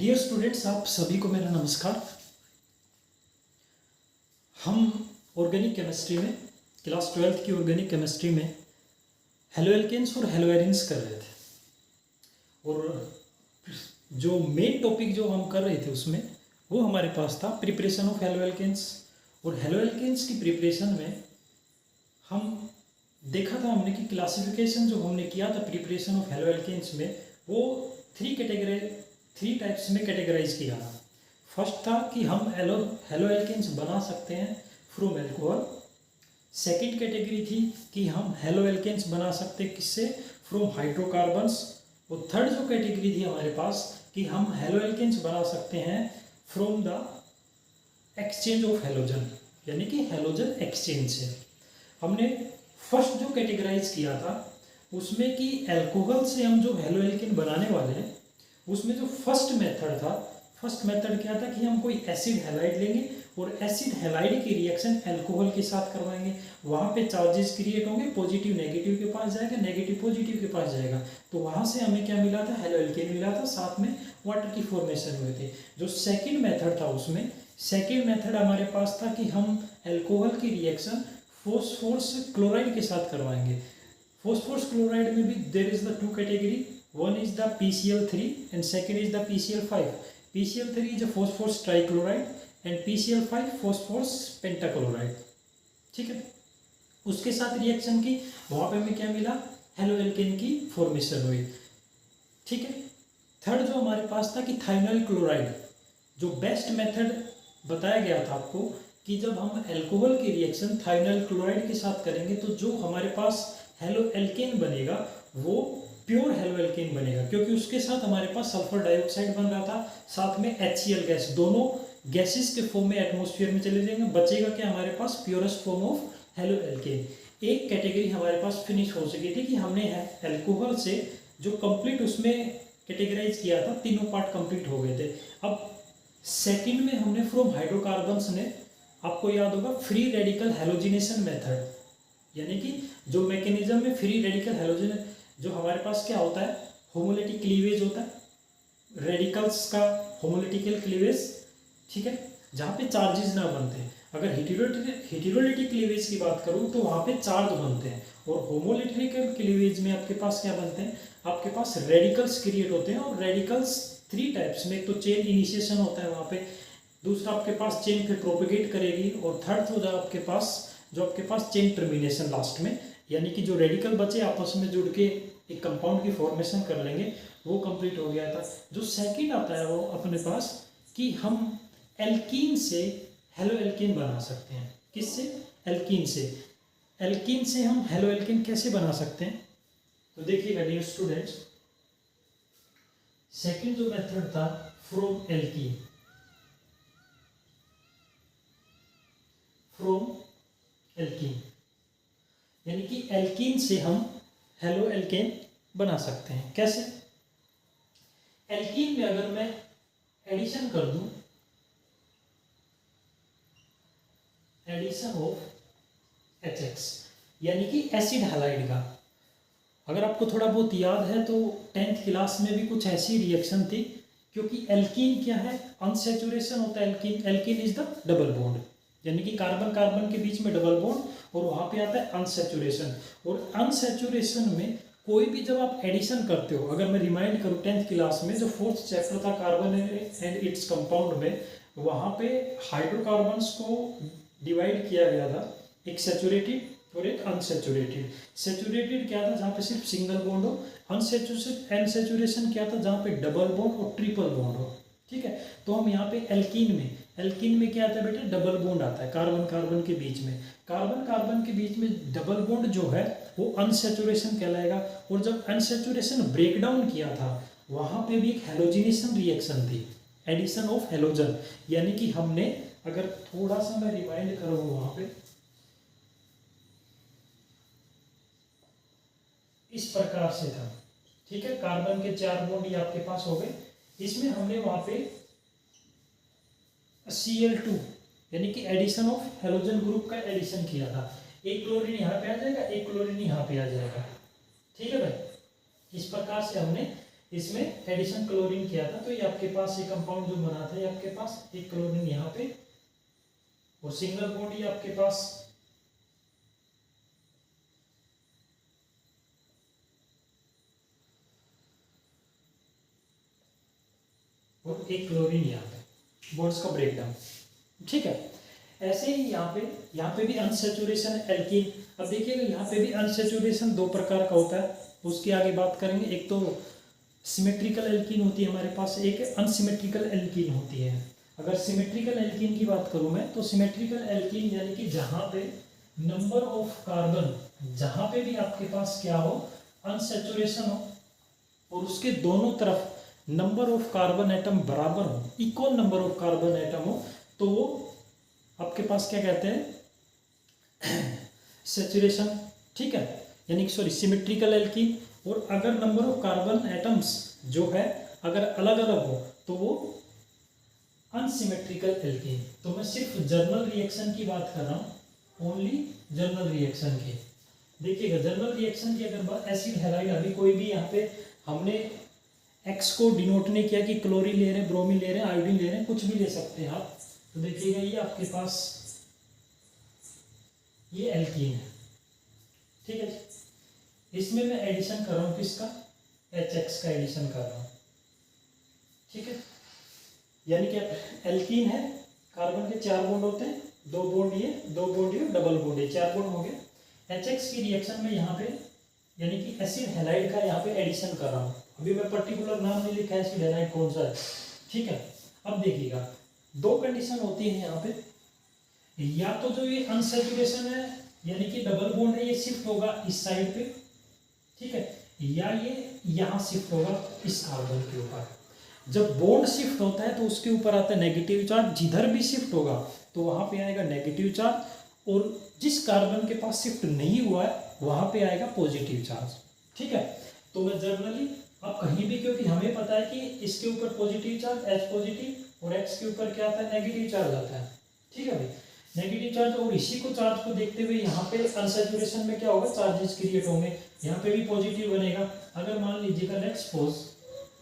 Dear students, आप सभी को मेरा नमस्कार। हम ऑर्गेनिक केमिस्ट्री में क्लास 12th की ऑर्गेनिक केमिस्ट्री में हेलो एल्केन्स और हेलो एरिन्स कर रहे थे, और जो मेन टॉपिक जो हम कर रहे थे उसमें वो हमारे पास था प्रिपरेशन ऑफ हेलो एल्केन्स। और हेलो एल्केन्स की प्रिपरेशन में हम देखा था हमने कि क्लासिफिकेशन जो हमने किया था प्रिपरेशन ऑफ हेलो एल्केन्स में वो थ्री टाइप्स में कैटेगराइज किया था। फर्स्ट था कि हम हेलो एल्केन्स बना सकते हैं फ्रॉम एल्कोहल। सेकंड कैटेगरी थी कि हम हेलो एल्केन्स बना सकते हैं किससे, फ्रॉम हाइड्रोकार्बन्स। और थर्ड जो कैटेगरी थी हमारे पास कि हम हेलो एल्केन्स बना सकते हैं from the exchange of halogen, यानी कि हेलोजन एक्सचेंज से। हमने फर्स्ट जो कैटेगराइज किया था उसमें कि एल्कोहल से हम जो हेलो एल्केन बनाने वाले हैं उसमें जो फर्स्ट मेथड क्या था कि हम कोई एसिड हैलाइड लेंगे और एसिड हैलाइड की रिएक्शन एल्कोहल के साथ करवाएंगे। वहाँ पे चार्जेस क्रिएट होंगे, पॉजिटिव नेगेटिव के पास जाएगा, नेगेटिव पॉजिटिव के पास जाएगा। तो वहाँ से हमें क्या मिला था, हेलो एल्केन मिला था, साथ में वाटर की फॉर्मेशन हुए थे। जो सेकेंड मेथड था उसमें सेकेंड मेथड हमारे पास था कि हम एल्कोहल की रिएक्शन फॉस्फोरस क्लोराइड के साथ करवाएंगे। फॉस्फोरस क्लोराइड में भी there is the two category, one is the PCl3 and second is the PCl5. PCl3 is a phosphorus trichloride and PCl5 phosphorus pentachloride। ठीक है, उसके साथ रिएक्शन की, वहां पे हमें क्या मिला, हेलो एल्केन की फॉर्मेशन हुई। ठीक है, थर्ड जो हमारे पास था कि थाइनल क्लोराइड, जो बेस्ट मेथड बताया गया था आपको कि जब हम एल्कोहल की रिएक्शन थाइनल क्लोराइड के साथ करेंगे तो जो हमारे पास हेलो एल्केन बनेगा वो प्योर हेलो एल्केन बनेगा, क्योंकि उसके साथ हमारे पास सल्फर डाइऑक्साइड बन रहा था, साथ में HCl गैस, दोनों गैसेस के फॉर्म में एटमॉस्फेयर में चले जाएंगे। बचेगा क्या हमारे पास, purest form of haloalkane. एक कैटेगरी हमारे पास फिनिश हो चुकी थी कि हमने एल्कोहल से जो कंप्लीट उसमें कैटेगराइज किया था, तीनों पार्ट कंप्लीट हो गए थे। अब सेकेंड में हमने फ्रॉम हाइड्रोकार्बन्स ने, आपको याद होगा, फ्री रेडिकल हेलोजिनेशन मेथड, यानी कि जो मैकेनिज्म में फ्री रेडिकल हेलोजन, जो हमारे पास क्या होता है, होमोलिटिक क्लीवेज होता है, रेडिकल्स का होमोलिटिकल क्लीवेज। ठीक है, जहाँ पे चार्जेस ना बनते हैं। अगर हेटेरोलिटिक क्लीवेज की बात करूँ तो वहाँ पे चार्ज बनते हैं, और होमोलिटिकल क्लीवेज में आपके पास क्या बनते हैं, आपके पास रेडिकल्स क्रिएट होते हैं। और रेडिकल्स थ्री टाइप्स में, एक तो चेन इनिशिएशन होता है वहाँ पे, दूसरा आपके पास चेन फिर प्रोपेगेट करेगी, और थर्ड हो जाए आपके पास चेन टर्मिनेशन लास्ट में, यानी कि जो रेडिकल बचे आपस में जुड़ के एक कंपाउंड की फॉर्मेशन कर लेंगे, वो कंप्लीट हो गया था। जो सेकंड आता है वो अपने पास कि हम एल्कीन से हेलो एल्कीन बना सकते हैं। किससे, एल्कीन से। एल्कीन से हम हेलो एल्कीन कैसे बना सकते हैं, तो देखिएगा डियर स्टूडेंट्स, सेकंड जो मेथड था फ्रॉम एल्कीन, यानी कि एल्कीन से हम हेलो एल्केन बना सकते हैं। कैसे, एल्कीन में अगर मैं एडिशन कर दूं, एडिशन ऑफ HX, यानी कि एसिड हैलाइड का, अगर आपको थोड़ा बहुत याद है तो 10th क्लास में भी कुछ ऐसी रिएक्शन थी, क्योंकि एल्कीन क्या है, अनसैचुरेशन होता है। Alkene is the double bond, यानी कि कार्बन कार्बन के बीच में डबल बॉन्ड, और वहाँ पे आता है अनसैचुरेशन। और अनसैचुरेशन में कोई भी जब आप एडिशन करते हो, अगर मैं रिमाइंड करूँ 10th क्लास में जो 4th चैप्टर था कार्बन एंड इट्स कंपाउंड में, वहाँ पे हाइड्रोकार्बन्स को डिवाइड किया गया था, एक सैचुरेटेड और एक अनसैचुरेटेड। सैचुरेटेड क्या था, जहाँ पे सिर्फ सिंगल बॉन्ड हो। अनसैचुरेशन क्या था, जहाँ पे डबल बॉन्ड और ट्रिपल बॉन्ड हो। ठीक है, तो हम यहाँ पे एल्कीन में क्या आता है बेटा, डबल बॉन्ड आता है कार्बन कार्बन के बीच में। कार्बन कार्बन के बीच में डबल बॉन्ड जो है वो अनसैचुरेशन कहलाएगा। और जब अनसैचुरेशन ब्रेक डाउन किया था, वहाँ पे भी एक हेलोजिनेशन रिएक्शन थी, एडिशन ऑफ हेलोजन, यानी कि हमने, अगर थोड़ा सा मैं रिमाइंड करूँ वहाँ पे, इस प्रकार से था। ठीक है, कार्बन के 4 बॉन्ड ये आपके पास हो गए, इसमें हमने वहाँ पे Cl2 यानी कि एडिशन ऑफ हेलोजन ग्रुप का एडिशन किया था। एक क्लोरीन यहाँ पे आ जाएगा, एक क्लोरीन यहाँ पे आ जाएगा। ठीक है भाई, इस प्रकार से हमने इसमें एडिशन क्लोरीन किया था, तो ये आपके पास ये कंपाउंड जो बना था, ये आपके पास एक क्लोरीन यहाँ पे और सिंगल बॉन्ड ये आपके पास और एक क्लोरीन यहाँ पे, बॉन्ड्स का ब्रेकडाउन। ठीक है, ऐसे ही यहाँ पे भी अनसैचुरेशन एल्कीन। अब देखिएगा यहाँ पे भी अनसैचुरेशन दो प्रकार का होता है, उसकी आगे बात करेंगे। एक तो सिमेट्रिकल एल्कीन होती है हमारे पास, एक अनसिमेट्रिकल एल्कीन होती है। अगर सिमेट्रिकल एल्कीन की बात करूँ मैं, तो सिमेट्रिकल एल्कीन यानी कि जहाँ पे नंबर ऑफ कार्बन, जहाँ पे भी आपके पास क्या हो, अनसैचुरेशन हो और उसके दोनों तरफ नंबर ऑफ कार्बन एटम बराबर हो, equal number of carbon atom हो, तो वो आपके पास क्या कहते हैं, सैचुरेशन। ठीक है, यानी कि सॉरी सिमेट्रिकल एल्कीन। और अगर नंबर ऑफ कार्बन एटम्स जो है अगर अलग अलग हो तो वो अनसिमेट्रिकल एल्कीन। तो मैं सिर्फ जर्नल रिएक्शन की बात कर रहा हूँ, ओनली जर्नल रिएक्शन की। देखिएगा जर्नल रिएक्शन की अगर बात, एसिड हैलाइड, अभी कोई भी यहाँ पे हमने एक्स को डिनोट नहीं किया कि क्लोरीन ले रहे हैं, ब्रोमीन ले रहे हैं, आयोडीन ले रहे हैं, कुछ भी ले सकते हैं आप। तो देखिएगा ये आपके पास ये एल्कीन है। ठीक है, इसमें मैं एडिशन कर रहा हूँ किसका, HX का एडिशन कर रहा हूँ। ठीक है, यानी कि एल्कीन है, कार्बन के 4 बॉन्ड होते हैं, 2 बॉन्ड ये, 2 बॉन्ड ये, डबल बॉन्ड ये, 4 बॉन्ड हो गए। HX की रिएक्शन में यहाँ पे यानी कि एसिड हैलाइड का यहाँ पे एडिशन कर रहा हूँ। अभी मैं पर्टिकुलर नाम नहीं लिखा है एसिड हैलाइड कौन सा है। ठीक है, अब देखिएगा दो कंडीशन होती है यहाँ पे, या तो जो ये अनसैचुरेशन है यानी कि डबल बॉन्ड है, ये शिफ्ट होगा इस साइड पे। ठीक है, या ये यहाँ शिफ्ट होगा इस कार्बन के ऊपर। जब बॉन्ड शिफ्ट होता है तो उसके ऊपर आता है नेगेटिव चार्ज, जिधर भी शिफ्ट होगा तो वहाँ पे आएगा नेगेटिव चार्ज, और जिस कार्बन के पास शिफ्ट नहीं हुआ है वहाँ पे आएगा पॉजिटिव चार्ज। ठीक है, तो मैं जर्नली अब कहीं भी, क्योंकि हमें पता है कि इसके ऊपर पॉजिटिव चार्ज H पॉजिटिव और X के ऊपर क्या आता है, नेगेटिव चार्ज आता है। ठीक है भाई, नेगेटिव चार्ज, और इसी को चार्ज को देखते हुए यहाँ पे अनसैचुरेशन में क्या होगा, चार्जेस क्रिएट होंगे, यहाँ पे भी पॉजिटिव बनेगा। अगर मान लीजिएगा नेक्स्ट सपोज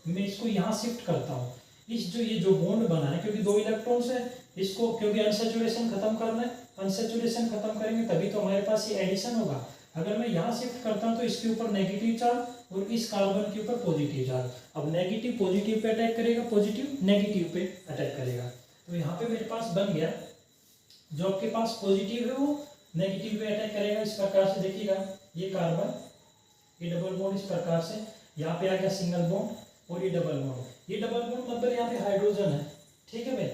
मैं इसको यहाँ शिफ्ट करता हूँ, इस जो ये जो बॉन्ड बना है, क्योंकि 2 इलेक्ट्रॉन्स है, इसको क्योंकि अनसैचुरेशन खत्म करना है, अनसैचुरेशन खत्म करेंगे तभी तो हमारे पास ये एडिशन होगा। अगर मैं यहाँ शिफ्ट करता हूँ तो इसके ऊपर नेगेटिव चार्ज और इस कार्बन के ऊपर पॉजिटिव चार्ज। अब नेगेटिव पॉजिटिव पे अटैक करेगा, पॉजिटिव नेगेटिव पे अटैक करेगा। तो यहाँ पे मेरे पास बन गया, जो आपके पास पॉजिटिव है वो नेगेटिव पे अटैक करेगा। इस प्रकार से देखिएगा, ये कार्बन, ये डबल बॉन्ड इस प्रकार से, यहाँ पे आ गया सिंगल बॉन्ड और ये डबल बॉन्ड। ये डबल बॉन्ड मतलब यहाँ पे हाइड्रोजन है। ठीक है भाई,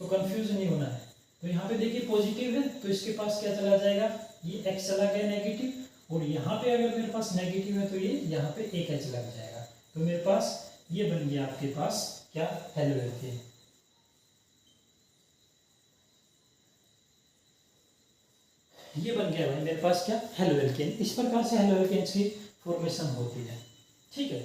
तो कंफ्यूज नहीं होना है। तो यहाँ पे देखिए पॉजिटिव है तो इसके पास क्या चला जाएगा, ये X चला गया नेगेटिव, और यहाँ पे अगर मेरे पास नेगेटिव है तो ये यहाँ पे एक H लग जाएगा। तो मेरे पास ये बन गया आपके पास क्या, हेलोएल्केन। ये बन गया भाई मेरे पास क्या, हेलोएल्केन। इस प्रकार से हेलोएल्केन की फॉर्मेशन होती है। ठीक है,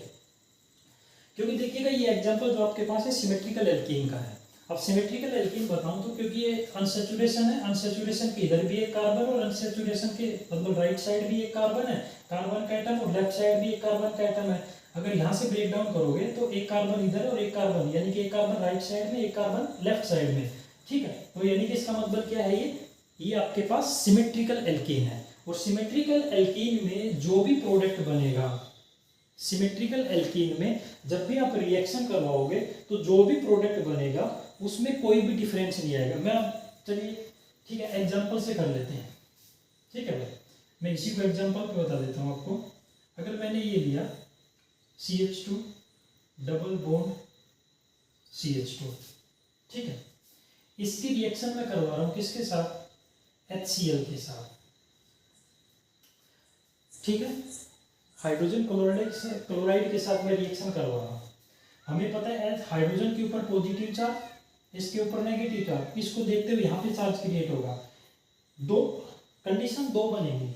क्योंकि देखिएगा ये एग्जांपल जो आपके पास है सिमेट्रिकल एल्कीन का है। अब सिमेट्रिकल एल्कीन बताऊं तो क्योंकि ये अनसैचुरेशन है, अनसैचुरेशन के इधर भी एक कार्बन और अनसैचुरेशन के मतलब राइट साइड भी एक कार्बन है, कार्बन का एटम, और लेफ्ट साइड भी एक कार्बन का एटम है। अगर यहाँ से ब्रेक डाउन करोगे तो एक कार्बन इधर और एक कार्बन, यानी कि एक कार्बन राइट साइड में, एक कार्बन लेफ्ट साइड में। ठीक है, तो यानी कि इसका मतलब क्या है, ये आपके पास सिमेट्रिकल एल्कीन है। और सिमेट्रिकल एल्कीन में जो भी प्रोडक्ट बनेगा, सिमेट्रिकल एल्कीन में जब भी आप रिएक्शन करवाओगे तो जो भी प्रोडक्ट बनेगा उसमें कोई भी डिफरेंस नहीं आएगा। मैं चलिए ठीक है एग्जांपल से कर लेते हैं। ठीक है भाई, मैं इसी को एग्जांपल पे बता देता हूँ आपको। अगर मैंने ये लिया CH2 डबल बॉन्ड CH2, ठीक है, इसकी रिएक्शन मैं करवा रहा हूँ किसके साथ, HCl के साथ। ठीक है, हाइड्रोजन क्लोराइड के साथ मैं रिएक्शन करवा रहा हूँ। हमें पता है हाइड्रोजन के ऊपर पॉजिटिव चार्ज, इसके ऊपर नेगेटिव चार्ज, इसको देखते हुए यहाँ पे चार्ज क्रिएट होगा। कंडीशन दो बनेगी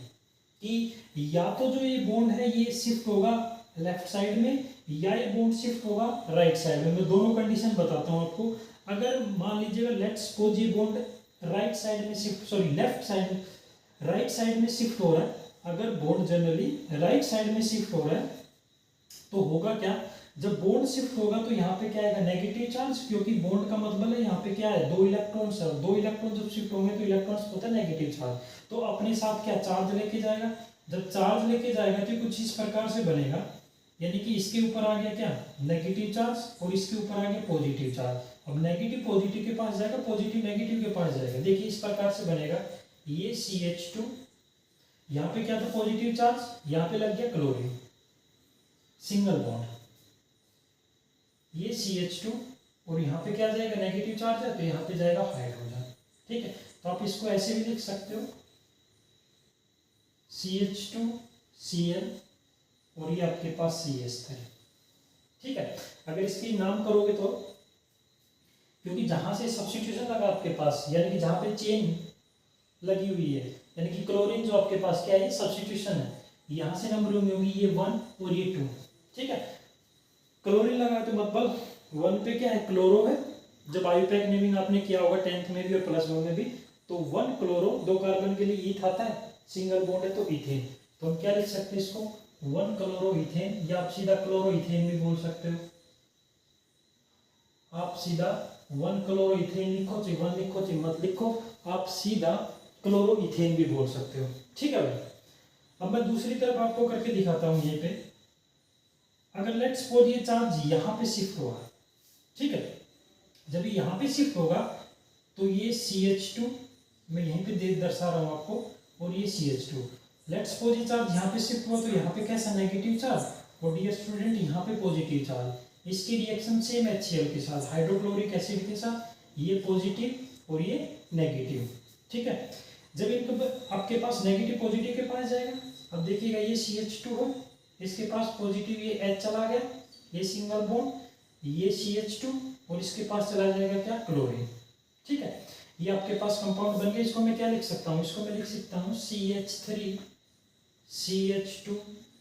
कि या तो जो ये बॉन्ड है ये शिफ्ट होगा लेफ्ट साइड में, या ये बॉन्ड शिफ्ट होगा राइट साइड में। मैं दोनों कंडीशन बताता हूँ आपको। अगर मान लीजिएगा लेट्स सपोज ये बॉन्ड राइट साइड में shift, sorry left side, right side में शिफ्ट हो रहा है, अगर बॉन्ड जनरली राइट साइड में शिफ्ट हो रहा है तो होगा क्या, जब बॉन्ड शिफ्ट होगा तो यहाँ पे क्या आएगा, नेगेटिव चार्ज, क्योंकि बॉन्ड का मतलब है यहाँ पे क्या है, दो इलेक्ट्रॉन्स है, दो इलेक्ट्रॉन जब शिफ्ट होंगे तो इलेक्ट्रॉन्स होता है नेगेटिव चार्ज, तो अपने साथ क्या चार्ज लेके जाएगा। जब चार्ज लेके जाएगा तो कुछ इस प्रकार से बनेगा, यानी कि इसके ऊपर आ गया क्या, नेगेटिव चार्ज, और इसके ऊपर आ गया पॉजिटिव चार्ज। अब नेगेटिव पॉजिटिव के पास जाएगा, पॉजिटिव नेगेटिव के पास जाएगा। देखिए इस प्रकार से बनेगा, ये CH2, यहाँ पे क्या था पॉजिटिव चार्ज, यहाँ पे लग गया क्लोरीन, सिंगल बॉन्ड, ये CH2, और यहाँ पे क्या जाएगा, नेगेटिव चार्ज है तो यहाँ पे जाएगा हाइड्रोजन। ठीक है, तो आप इसको ऐसे भी लिख सकते हो, CH2Cl, और ये आपके पास CH3। ठीक है, अगर इसकी नाम करोगे तो, क्योंकि जहां से सब्स्टिट्यूशन लगा आपके पास, यानी कि जहां पे चेन लगी हुई है, यानी कि क्लोरीन जो आपके पास क्या है, सब्स्टिट्यूशन है, यहाँ से नंबरिंग होगी, ये 1 और ये 2। ठीक है, क्लोरीन लगा तो मतलब 1 पे क्या है, क्लोरो है। जब आयुपैक नेमिंग आपने किया होगा 10th में भी और +1 में भी, तो 1 क्लोरो, 2 कार्बन के लिए ईथ आता है, सिंगल बॉन्ड है तो इथेन। तो हम क्या लिख सकते हैं इसको, 1 क्लोरो इथेन, या आप सीधा क्लोरो इथेन भी बोल सकते हो। आप सीधा 1 क्लोरो इथेन लिखो, चाहे 1 लिखो चाहे मत लिखो, आप सीधा क्लोरो इथेन भी बोल सकते हो। ठीक है भाई, अब मैं दूसरी तरफ आपको करके दिखाता हूं। यहीं पे अगर लेट्स सपोज ये चार्ज यहाँ पे शिफ्ट होगा, ठीक है, जब ये यहाँ पे शिफ्ट होगा तो ये CH2, मैं यहीं पे दर्शा रहा हूँ आपको, और ये CH2, लेट्स सपोज ये चार्ज यहाँ पे शिफ्ट हुआ तो यहाँ पे कैसा, नेगेटिव चार्ज, और डियर स्टूडेंट यहाँ पे पॉजिटिव चार्ज। इसकी रिएक्शन सेम HCl के साथ, हाइड्रोक्लोरिक एसिड के साथ, ये पॉजिटिव और ये नेगेटिव। ठीक है, जब इनको आपके पास नेगेटिव पॉजिटिव के पास जाएगा, अब देखिएगा ये CH2 है, इसके पास पॉजिटिव ये H चला गया, ये सिंगल बॉन्ड, ये CH2, और इसके पास चला जाएगा क्या, क्लोरीन। ठीक है, ये आपके पास कंपाउंड बन गया। इसको मैं क्या लिख सकता हूँ, इसको मैं लिख सकता हूँ CH3 CH2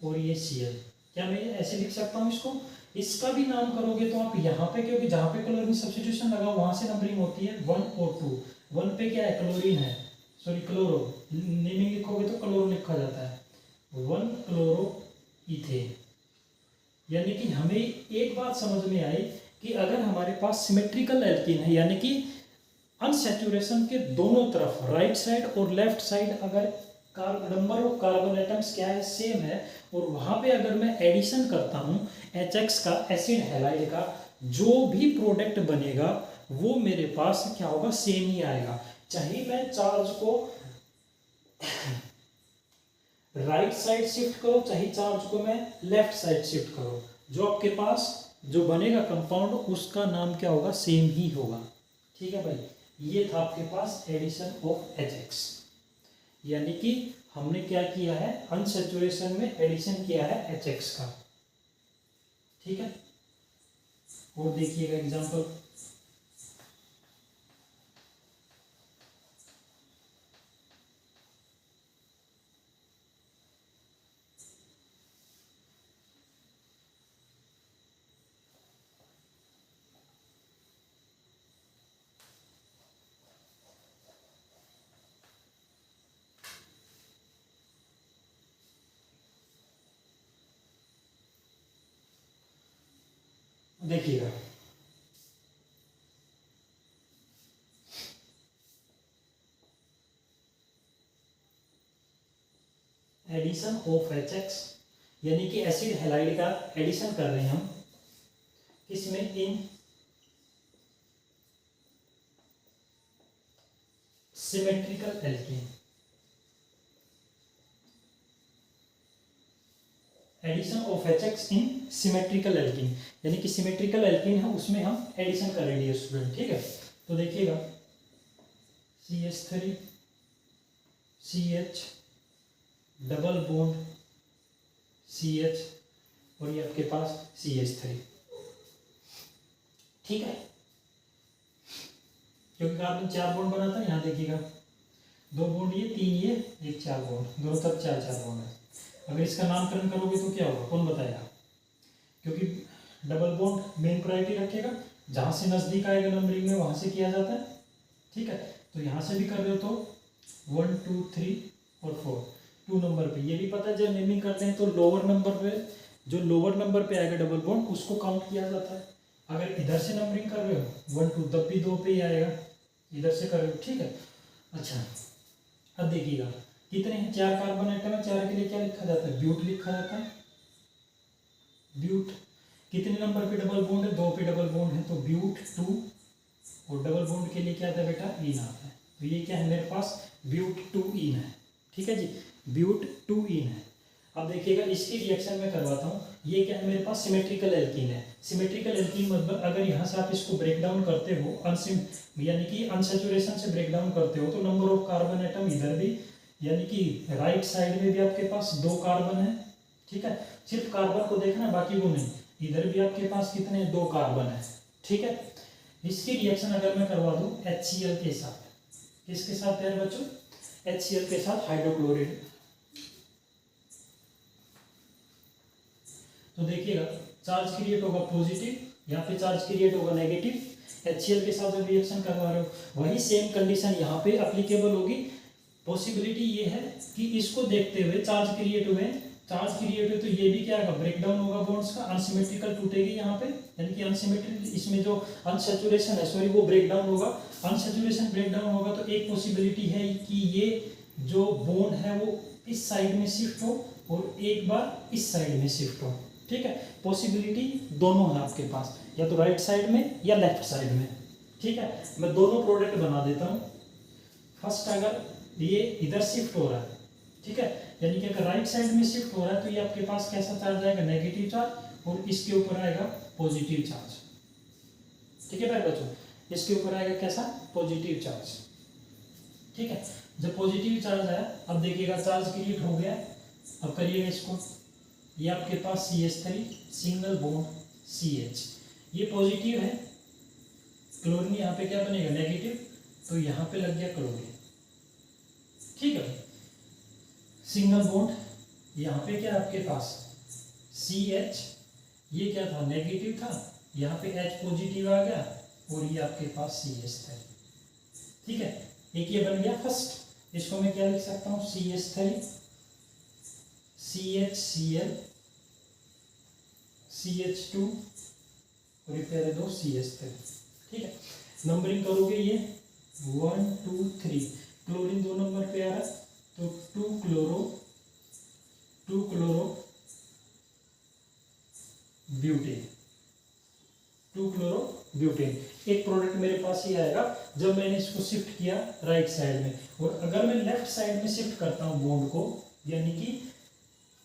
और ये Cl। क्या मैं ऐसे लिख सकता हूँ इसको। इसका भी नाम करोगे तो आप यहाँ पे, क्योंकि जहाँ पे क्लोरीन सब्स्टिट्यूशन लगा वहां से नंबरिंग होती है 1 और 2। 1 पे क्या है, क्लोरीन है, सॉरी क्लोरो, नेमिंग लिखोगे तो क्लोरो लिखा जाता है, 1 क्लोरो इथेन। यानी कि हमें एक बात समझ में आई कि अगर हमारे पास सिमेट्रिकल एल्कीन है, यानी कि अनसैचुरेशन के दोनों तरफ, राइट साइड और लेफ्ट साइड, अगर नंबर ऑफ कार्बन एटम्स क्या है, सेम है, और वहां पे अगर मैं एडिशन करता हूं HX का, एसिड हैलाइड का, जो भी प्रोडक्ट बनेगा वो मेरे पास क्या होगा, सेम ही आएगा। चाहे मैं चार्ज को राइट साइड शिफ्ट करो, चाहे चार्ज को मैं लेफ्ट साइड शिफ्ट करो, जो आपके पास जो बनेगा कंपाउंड, उसका नाम क्या होगा, सेम ही होगा। ठीक है भाई, ये था आपके पास एडिशन ऑफ HX, यानी कि हमने क्या किया है, अनसैचुरेशन में एडिशन किया है HX का। ठीक है, और देखिएगा एग्जांपल, देखिएगा एडिशन ऑफ HX, यानी कि एसिड हैलाइड का एडिशन कर रहे हैं हम, किसमें, in symmetrical alkene. Addition of HX in symmetrical alkene, यानी कि सिमेट्रिकल एल्कीन है उसमें हम एडिशन कर रहे हैं स्टूडेंट। ठीक है, तो देखिएगा CH3 CH double bond CH, और ये आपके पास CH3। ठीक है, क्योंकि कार्बन 4 बॉन्ड बनाता है, यहाँ देखिएगा 2 बॉन्ड ये, 3 ये, 1 4 बॉन्ड, दोनों तरफ 4 4 बॉन्ड है। अगर इसका नामकरण करोगे तो क्या होगा, कौन बताएगा, क्योंकि डबल बॉन्ड मेन प्रायोरिटी रखेगा, जहाँ से नज़दीक आएगा नंबरिंग में वहाँ से किया जाता है। ठीक है, तो यहाँ से भी कर रहे हो तो 1 2 3 और 4, 2 नंबर पे। ये भी पता है जब नेमिंग करते हैं तो लोअर नंबर पे जो लोअर नंबर पे आएगा डबल बॉन्ड उसको काउंट किया जाता है। अगर इधर से नंबरिंग कर रहे हो 1 2 तब भी 2 पे ही आएगा, इधर से कर रहे हो, ठीक है। अच्छा अब देखिएगा कितने हैं, 4 कार्बन एटम है, 4 के लिए क्या लिखा जाता है, ब्यूट लिखा जाता है, ब्यूट। कितने नंबर पे डबल बॉन्ड है, 2 पे डबल बॉन्ड है, तो ब्यूट 2, और डबल बॉन्ड के लिए क्या आता है बेटा, इन आता है। तो ये क्या है मेरे पास, ब्यूट 2 इन है, ठीक है जी, ब्यूट 2 इन है। अब देखिएगा इसकी रिएक्शन में करवाता हूँ। ये क्या है मेरे पास, सिमेट्रिकल एल्कीन है। सिमेट्रिकल एल्कीन मतलब अगर यहाँ से आप इसको ब्रेक डाउन करते हो यानी कि अनसैचुरेशन से ब्रेक डाउन करते हो, तो नंबर ऑफ कार्बन एटम इधर भी, यानी कि राइट साइड में भी आपके पास 2 कार्बन है, ठीक है। सिर्फ कार्बन को देखना, बाकी को नहीं। इधर भी आपके पास कितने, 2 कार्बन है, ठीक है। इसकी रिएक्शन अगर मैं करवा दूँ HCl के साथ, किसके साथ यार बच्चों, HCl के साथ हाइड्रोक्लोराइड, तो देखिएगा चार्ज क्रिएट होगा पॉजिटिव, यहाँ पे चार्ज क्रिएट होगा नेगेटिव। HCl के साथ जब रिएक्शन करवा रहे हो वही सेम कंडीशन यहाँ पे अप्लीकेबल होगी। पॉसिबिलिटी ये है कि इसको देखते हुए चार्ज क्रिएट हुए, तो ये भी क्या होगा, ब्रेक डाउन होगा बॉन्ड्स का, अनसिमेट्रिकल टूटेगी यहाँ पे, यानी कि अनसिमेट्रिक, इसमें जो अनसैचुरेशन है सॉरी वो ब्रेक डाउन होगा। अनसैचुरेशन ब्रेक डाउन होगा तो एक पॉसिबिलिटी है कि ये जो बॉन्ड है वो इस साइड में शिफ्ट हो और एक बार इस साइड में शिफ्ट हो, ठीक है। पॉसिबिलिटी दोनों है आपके पास, या तो राइट साइड में या लेफ्ट साइड में, ठीक है। मैं दोनों प्रोडक्ट बना देता हूँ। फर्स्ट अगर ये इधर शिफ्ट हो रहा है, ठीक है, यानी कि अगर राइट साइड में शिफ्ट हो रहा है तो ये आपके पास कैसा चार्ज आएगा, नेगेटिव चार्ज, और इसके ऊपर आएगा पॉजिटिव चार्ज, ठीक है भाई बच्चों, इसके ऊपर आएगा कैसा, पॉजिटिव चार्ज, ठीक है। जब पॉजिटिव चार्ज आया, अब देखिएगा चार्ज क्रिएट हो गया। अब करिएगा इसको, ये आपके पास CH3 सिंगल बॉन्ड CH, ये पॉजिटिव है, क्लोरीन यहाँ पे क्या बनेगा, नेगेटिव, तो यहाँ पे लग गया क्लोरीन, ठीक है। सिंगल बॉन्ड यहाँ पे क्या आपके पास CH, ये क्या था, नेगेटिव था, यहाँ पे H पॉजिटिव आ गया, और ये आपके पास CH3, ठीक है। एक ये बन गया फर्स्ट, इसको मैं क्या लिख सकता हूँ, CH3 CHCl CH2 और ये पहले 2 CH3, ठीक है। नंबरिंग करोगे ये 1 2 3, क्लोरीन 2 नंबर पे आ रहा है, तो 2 क्लोरो ब्यूटेन, 2 क्लोरो ब्यूटेन। एक प्रोडक्ट मेरे पास ही आएगा जब मैंने इसको शिफ्ट किया राइट साइड में। और अगर मैं लेफ्ट साइड में शिफ्ट करता हूँ बॉन्ड को, यानी कि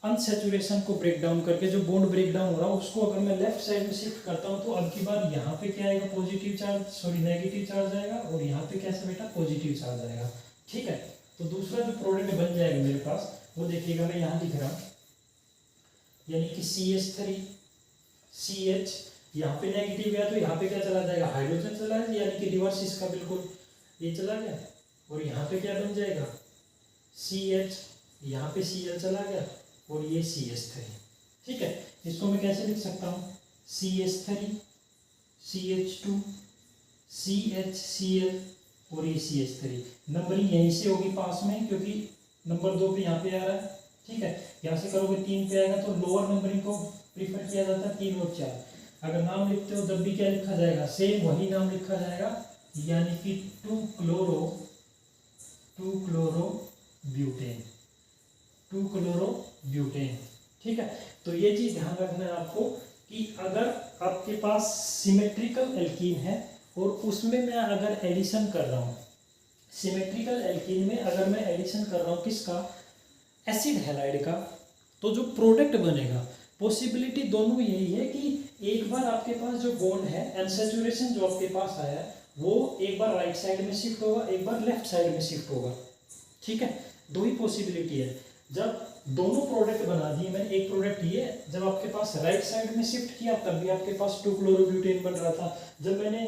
अनसैचुरेशन को ब्रेक डाउन करके जो बॉन्ड ब्रेक डाउन हो रहा है उसको अगर मैं लेफ्ट साइड में शिफ्ट करता हूँ, तो अब की बार यहाँ पे क्या आएगा, positive charge, sorry negative charge आएगा, और यहाँ पे कैसा बेटा, पॉजिटिव चार्ज आएगा, ठीक है। तो दूसरा जो प्रोडक्ट बन जाएगा मेरे पास, वो देखिएगा मैं यहाँ लिख रहा हूँ, यानी कि CH3 CH, यहाँ पे नेगेटिव गया तो यहाँ पे क्या चला जाएगा, हाइड्रोजन चला जाएगा, यानी कि रिवर्स इसका बिल्कुल ये चला गया, और यहाँ पे क्या बन जाएगा, CH, यहाँ पे Cl चला गया, और ये CH3, ठीक है। इसको मैं कैसे लिख सकता हूँ, CH3 CH2 CHCl और ये CH3। नंबरिंग यहीं से होगी पास में, क्योंकि नंबर 2 पे यहाँ पे आ रहा है, ठीक है। यहाँ से करोगे 3 पे आएगा, तो लोअर नंबरिंग को प्रीफर किया जाता है 3 और 4। अगर नाम लिखते हो तब भी क्या लिखा जाएगा, सेम वही नाम लिखा जाएगा, यानी कि 2 क्लोरो ब्यूटेन, ठीक है। तो ये चीज ध्यान रखना है आपको कि अगर आपके पास सिमेट्रिकल एल्कीन है और उसमें मैं अगर एडिशन कर रहा हूँ, सिमेट्रिकल एल्कीन में अगर मैं एडिशन कर रहा हूँ किसका, एसिड हैलाइड का, तो जो प्रोडक्ट बनेगा पॉसिबिलिटी दोनों यही है कि एक बार आपके पास जो बॉन्ड है अनसैचुरेशन जो आपके पास आया है वो एक बार राइट साइड में शिफ्ट होगा, एक बार लेफ्ट साइड में शिफ्ट होगा, ठीक है। दो ही पॉसिबिलिटी है। जब दोनों प्रोडक्ट बना दिए मैंने, एक प्रोडक्ट ये जब आपके पास राइट साइड में शिफ्ट किया तब भी आपके पास 2 क्लोरोब्यूटेन बन रहा था, जब मैंने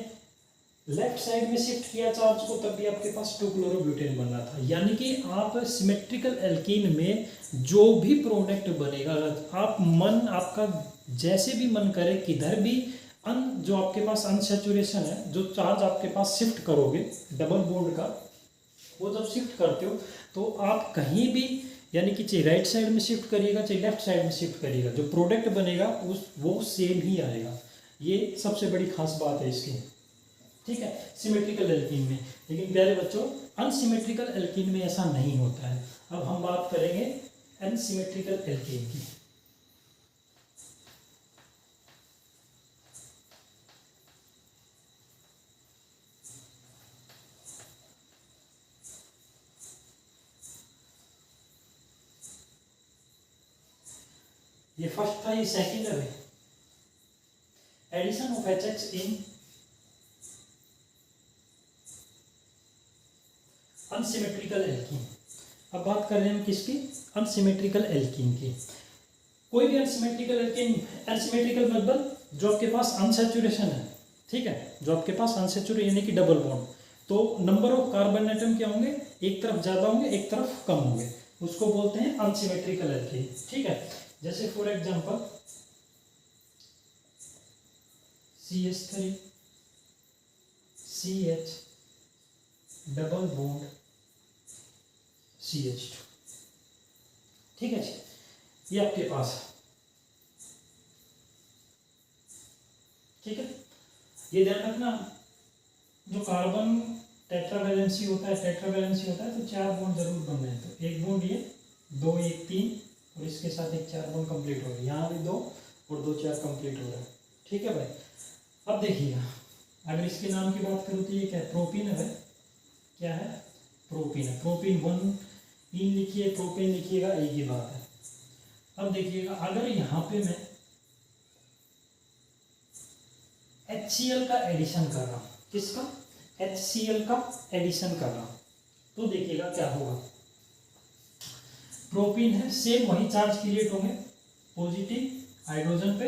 लेफ्ट साइड में शिफ्ट किया चार्ज को तब भी आपके पास 2 क्लोरोब्यूटेन बन रहा था। यानी कि आप सिमेट्रिकल एल्कीन में जो भी प्रोडक्ट बनेगा, आप मन आपका जैसे भी मन करे किधर भी जो आपके पास अनसैचुरेशन है, जो चार्ज आपके पास शिफ्ट करोगे डबल बॉन्ड का, वो जब शिफ्ट करते हो तो आप कहीं भी यानी कि चाहे राइट साइड में शिफ्ट करिएगा चाहे लेफ्ट साइड में शिफ्ट करिएगा, जो प्रोडक्ट बनेगा वो सेम ही आएगा। ये सबसे बड़ी खास बात है इसकी, ठीक है, सिमेट्रिकल एल्कीन में। लेकिन प्यारे बच्चों, अनसिमेट्रिकल एल्कीन में ऐसा नहीं होता है। अब हम बात करेंगे अनसिमेट्रिकल एल्कीन की। ये फर्स्ट था, ये सेकंड है। Addition of HX in unsymmetrical alkene. अब बात कर रहे हैं हम किसकी? अनसिमेट्रिकल एल्कीन की। कोई भी अनसिमेट्रिकल एल्कीन, अनसिमेट्रिकल मतलब जो आपके पास अनसैचुरेशन है, ठीक है, जो आपके पास अनसैचुरेशन यानी कि डबल बॉन्ड, तो नंबर ऑफ कार्बन एटम क्या होंगे, एक तरफ ज़्यादा होंगे एक तरफ कम होंगे, उसको बोलते हैं अनसिमेट्रिकल एल्कीन, ठीक है। जैसे for example CH3 CH double bond CH2, ठीक है जी, ये आपके पास है, ठीक है। ये ध्यान रखना, जो कार्बन टेट्रावैलेंसी होता है, तो 4 बॉन्ड जरूर बन रहे हैं। तो एक बॉन्ड ये, 2 1 3 और इसके साथ एक 4 बॉन्ड कंप्लीट हो रहा है, यहाँ भी 2 और 2 4 कंप्लीट हो रहा है, ठीक है भाई। अब देखिएगा, अगर इसके नाम की बात करूँ तो ये क्या है? प्रोपीन है भाई, क्या है? प्रोपीन है। प्रोपीन 1 इन लिखिए, प्रोपेन लिखिएगा, एक ही बात है। अब देखिएगा, अगर यहाँ पे मैं HCl का एडिशन कर रहा हूँ, किसका? HCl का एडिशन कर रहा हूँ, तो देखिएगा क्या होगा। प्रोपीन है, सेम वही चार्ज क्रिएट होंगे, पॉजिटिव हाइड्रोजन पे,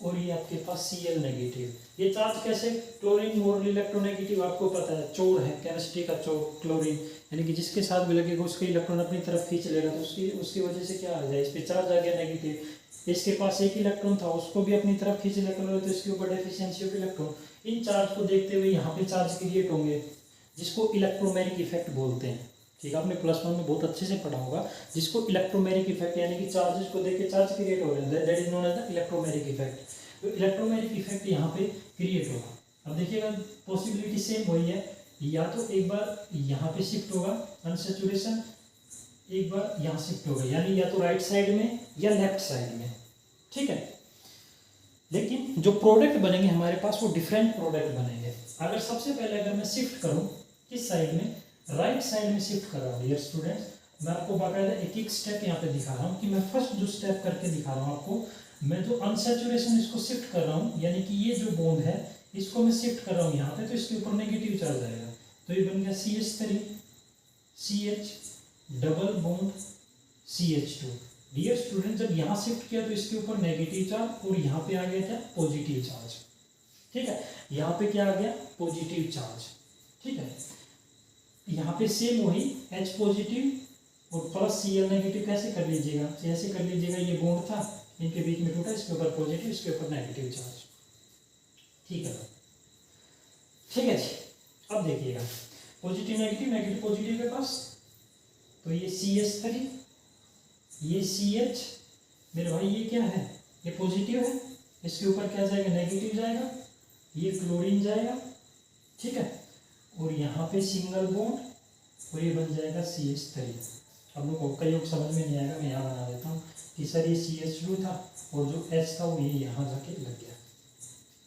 और ये आपके पास Cl नेगेटिव। ये चार्ज कैसे? क्लोरीन मोरल इलेक्ट्रोनेगेटिव, आपको पता है, चोर है, केमिस्ट्री का चोर, क्लोरीन, यानी कि जिसके साथ भी लगेगा उसके इलेक्ट्रॉन अपनी तरफ खींच लेगा, तो उसकी वजह से क्या आ जाए, इस पर चार्ज आ गया नेगेटिव। इसके पास एक इलेक्ट्रॉन था, उसको भी अपनी तरफ खींच लेगा, तो इसके ऊपर deficiency of electron. In charge को देखते हुए यहाँ पे चार्ज क्रिएट होंगे, जिसको इलेक्ट्रोमैग्नेटिक इफेक्ट बोलते हैं, ठीक है, आपने +1 में बहुत अच्छे से पढ़ा होगा, जिसको इलेक्ट्रोमैग्नेटिक इफेक्ट, यानी कि चार्जेस को देख के चार्ज क्रिएट हो रहे हैं, that is known as the electromagnetic effect. तो इलेक्ट्रोमैग्नेटिक इफेक्ट यहाँ पे क्रिएट होगा। अब देखिएगा, पॉसिबिलिटी सेम वही है, या तो एक बार यहाँ पे शिफ्ट होगा अनसैचुरेशन, एक बार यहाँ शिफ्ट होगा, यानी या तो राइट साइड में या लेफ्ट साइड में, ठीक है। लेकिन जो प्रोडक्ट बनेंगे हमारे पास वो डिफरेंट प्रोडक्ट बनेंगे। अगर सबसे पहले अगर मैं शिफ्ट करूँ किस साइड में, राइट साइड में शिफ्ट कर रहा हूँ डियर स्टूडेंट्स, मैं आपको बाकायदा एक एक स्टेप यहाँ पे दिखा रहा हूँ कि मैं फर्स्ट जो स्टेप करके दिखा रहा हूँ आपको, मैं जो अनसैचुरेशन इसको शिफ्ट कर रहा हूँ, यानी कि ये जो बॉन्ड है इसको मैं शिफ्ट कर रहा हूँ यहाँ पे, तो इसके ऊपर नेगेटिव चार्ज आएगा, तो ये बन गया CH3 CH double bond CH2। Dear student, जब यहाँ शिफ्ट किया तो इसके ऊपर नेगेटिव चार्ज और यहाँ पे आ गया था पॉजिटिव चार्ज, ठीक है, यहाँ पे क्या आ गया? पॉजिटिव चार्ज, ठीक है। यहाँ पे सेम वही H पॉजिटिव और प्लस Cl नेगेटिव कैसे कर लीजिएगा? ऐसे कर लीजिएगा, ये बॉन्ड था, इनके बीच में टूटा, इसके ऊपर पॉजिटिव, इसके ऊपर नेगेटिव चार्ज, ठीक है, ठीक है जी। अब देखिएगा, पॉजिटिव नेगेटिव, नेगेटिव पॉजिटिव के पास, तो ये CH3 ये CH, मेरे भाई ये क्या है? ये पॉजिटिव है, इसके ऊपर क्या जाएगा? नेगेटिव जाएगा, ये क्लोरीन जाएगा, ठीक है, और यहाँ पे सिंगल बॉन्ड और ये बन जाएगा CH3। अब लोगों को कई लोग समझ में नहीं आएगा, मैं यहाँ बना देता हूँ कि सर ये CH2 था और जो H था वो ये यहाँ जाके लग गया,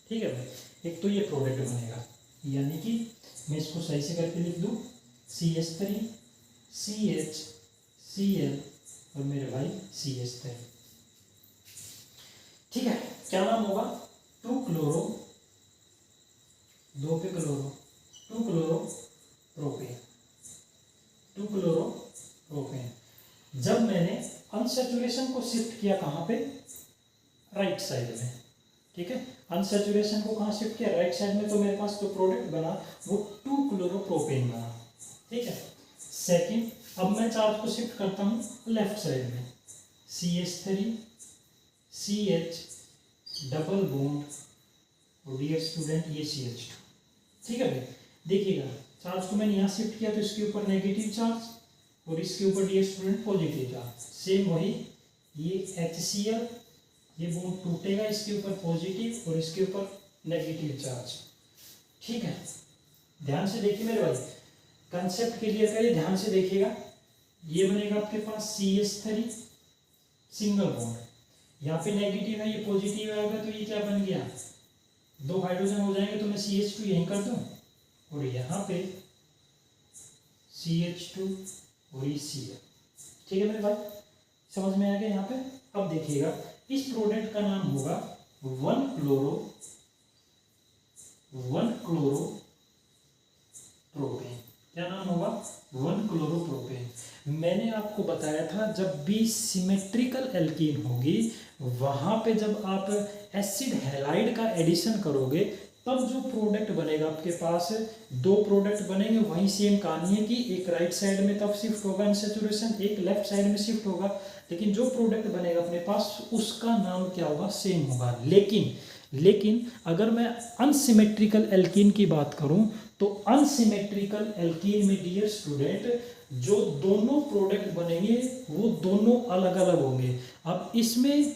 ठीक है भाई। एक तो ये प्रोडक्ट बनेगा, यानी कि मैं इसको सही से करके लिख दूँ, CH3 CH Cl और मेरे भाई CH3, ठीक है। क्या नाम होगा? 2 क्लोरो 2 पे chloro 2 chloro propane 2 chloro propane. जब मैंने अनसैचुरेशन को शिफ्ट किया कहाँ पे? राइट साइड में, ठीक है। अनसैचुरेशन को कहाँ शिफ्ट किया? राइट साइड में, तो मेरे पास जो प्रोडक्ट बना वो 2 क्लोरो प्रोपेन बना, ठीक है। सेकंड, अब मैं चार्ज को शिफ्ट करता हूँ लेफ्ट साइड में, CH3 CH डबल बॉन्ड और डियर स्टूडेंट ये CH2, ठीक है भाई। देखिएगा, चार्ज को मैंने यहाँ शिफ्ट किया तो इसके ऊपर नेगेटिव चार्ज और इसके ऊपर dear student positive charge, same वही ये HCl, ये बॉन्ड टूटेगा, इसके ऊपर पॉजिटिव और इसके ऊपर नेगेटिव चार्ज। ठीक है, ध्यान से देखिए मेरे भाई, कंसेप्ट क्लियर करिए, ध्यान से देखिएगा। ये बनेगा आपके पास CH3 सिंगल बॉन्ड, यहाँ पे नेगेटिव है, ये पॉजिटिव आएगा, तो ये क्या बन गया, 2 हाइड्रोजन हो जाएंगे, तो मैं CH2 यहीं कर दूं और यहाँ पे CH2 और ये Cl। ठीक है मेरे भाई, समझ में आ गया यहाँ पे। अब देखिएगा, इस प्रोडक्ट का नाम होगा 1-क्लोरोप्रोपेन। क्या नाम होगा, 1-क्लोरोप्रोपेन। मैंने आपको बताया था जब भी सिमेट्रिकल एल्कीन होगी वहां पे जब आप एसिड हैलाइड का एडिशन करोगे तब जो प्रोडक्ट बनेगा आपके पास, 2 प्रोडक्ट बनेंगे, वहीं सेम कहानी है कि एक राइट साइड में तब शिफ्ट होगा अनसैचुरेशन, एक लेफ्ट साइड में शिफ्ट होगा, लेकिन जो प्रोडक्ट बनेगा अपने पास उसका नाम क्या होगा, सेम होगा। लेकिन अगर मैं अनसिमेट्रिकल एल्कीन की बात करूं तो अनसिमेट्रिकल एल्कीन में डियर स्टूडेंट जो दोनों प्रोडक्ट बनेंगे वो दोनों अलग अलग होंगे। अब इसमें